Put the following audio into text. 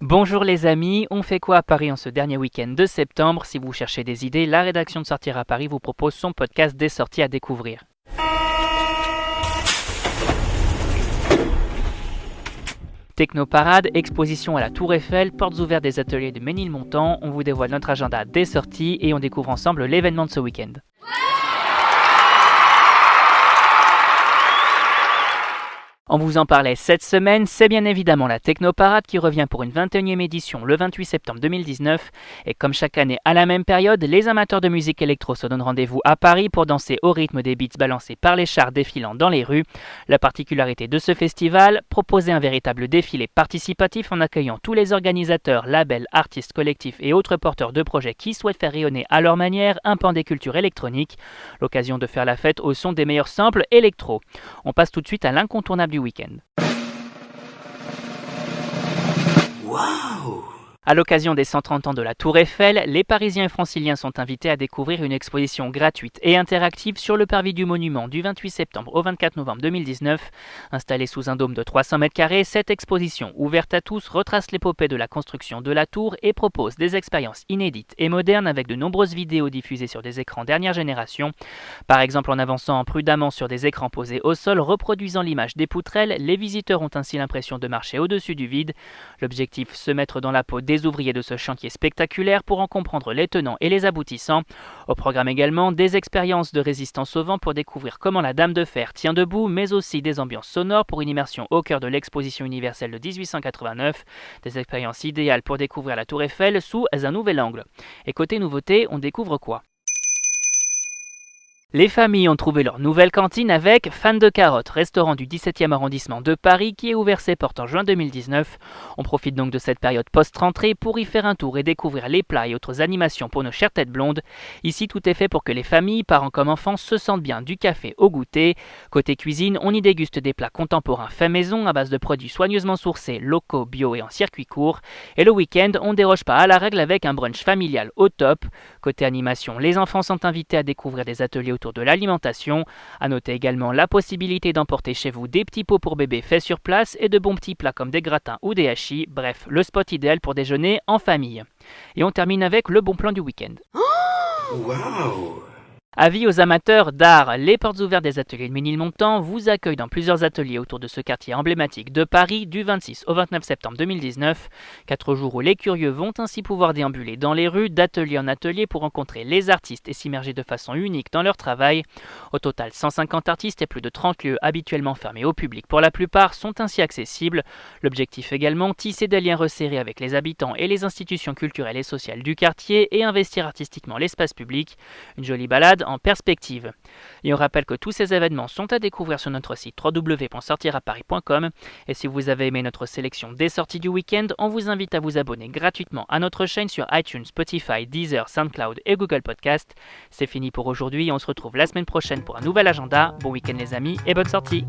Bonjour les amis, on fait quoi à Paris en ce dernier week-end de septembre? Si vous cherchez des idées, la rédaction de Sortir à Paris vous propose son podcast des sorties à découvrir. Technoparade, exposition à la Tour Eiffel, portes ouvertes des ateliers de Ménilmontant, on vous dévoile notre agenda des sorties et on découvre ensemble l'événement de ce week-end. On vous en parlait cette semaine, c'est bien évidemment la Technoparade qui revient pour une 21e édition le 28 septembre 2019. Et comme chaque année à la même période, les amateurs de musique électro se donnent rendez-vous à Paris pour danser au rythme des beats balancés par les chars défilant dans les rues. La particularité de ce festival, proposer un véritable défilé participatif en accueillant tous les organisateurs, labels, artistes, collectifs et autres porteurs de projets qui souhaitent faire rayonner à leur manière un pan des cultures électroniques. L'occasion de faire la fête au son des meilleurs samples électro. On passe tout de suite à l'incontournable du week-end. Waouh! À l'occasion des 130 ans de la Tour Eiffel, les Parisiens et Franciliens sont invités à découvrir une exposition gratuite et interactive sur le parvis du monument du 28 septembre au 24 novembre 2019. Installée sous un dôme de 300 m², cette exposition, ouverte à tous, retrace l'épopée de la construction de la tour et propose des expériences inédites et modernes avec de nombreuses vidéos diffusées sur des écrans dernière génération. Par exemple, en avançant prudemment sur des écrans posés au sol reproduisant l'image des poutrelles, les visiteurs ont ainsi l'impression de marcher au-dessus du vide. L'objectif, se mettre dans la peau des ouvriers de ce chantier spectaculaire pour en comprendre les tenants et les aboutissants. Au programme également, des expériences de résistance au vent pour découvrir comment la Dame de Fer tient debout, mais aussi des ambiances sonores pour une immersion au cœur de l'exposition universelle de 1889. Des expériences idéales pour découvrir la Tour Eiffel sous un nouvel angle. Et côté nouveauté, on découvre quoi ? Les familles ont trouvé leur nouvelle cantine avec Fan de Carottes, restaurant du 17e arrondissement de Paris qui a ouvert ses portes en juin 2019. On profite donc de cette période post-rentrée pour y faire un tour et découvrir les plats et autres animations pour nos chères têtes blondes. Ici, tout est fait pour que les familles, parents comme enfants, se sentent bien du café au goûter. Côté cuisine, on y déguste des plats contemporains faits maison à base de produits soigneusement sourcés, locaux, bio et en circuit court. Et le week-end, on ne déroge pas à la règle avec un brunch familial au top. Côté animation, les enfants sont invités à découvrir des ateliers autour de l'alimentation. À noter également la possibilité d'emporter chez vous des petits pots pour bébés faits sur place et de bons petits plats comme des gratins ou des hachis. Bref, le spot idéal pour déjeuner en famille. Et on termine avec le bon plan du week-end. Waouh! Avis aux amateurs d'art, les portes ouvertes des ateliers de Ménilmontant vous accueillent dans plusieurs ateliers autour de ce quartier emblématique de Paris du 26 au 29 septembre 2019. 4 jours où les curieux vont ainsi pouvoir déambuler dans les rues d'atelier en atelier pour rencontrer les artistes et s'immerger de façon unique dans leur travail. Au total, 150 artistes et plus de 30 lieux habituellement fermés au public pour la plupart sont ainsi accessibles. L'objectif également, tisser des liens resserrés avec les habitants et les institutions culturelles et sociales du quartier et investir artistiquement l'espace public. Une jolie balade en perspective. Et on rappelle que tous ces événements sont à découvrir sur notre site www.sortiraparis.com et si vous avez aimé notre sélection des sorties du week-end, on vous invite à vous abonner gratuitement à notre chaîne sur iTunes, Spotify, Deezer, SoundCloud et Google Podcast. C'est fini pour aujourd'hui, on se retrouve la semaine prochaine pour un nouvel agenda. Bon week-end les amis et bonne sortie!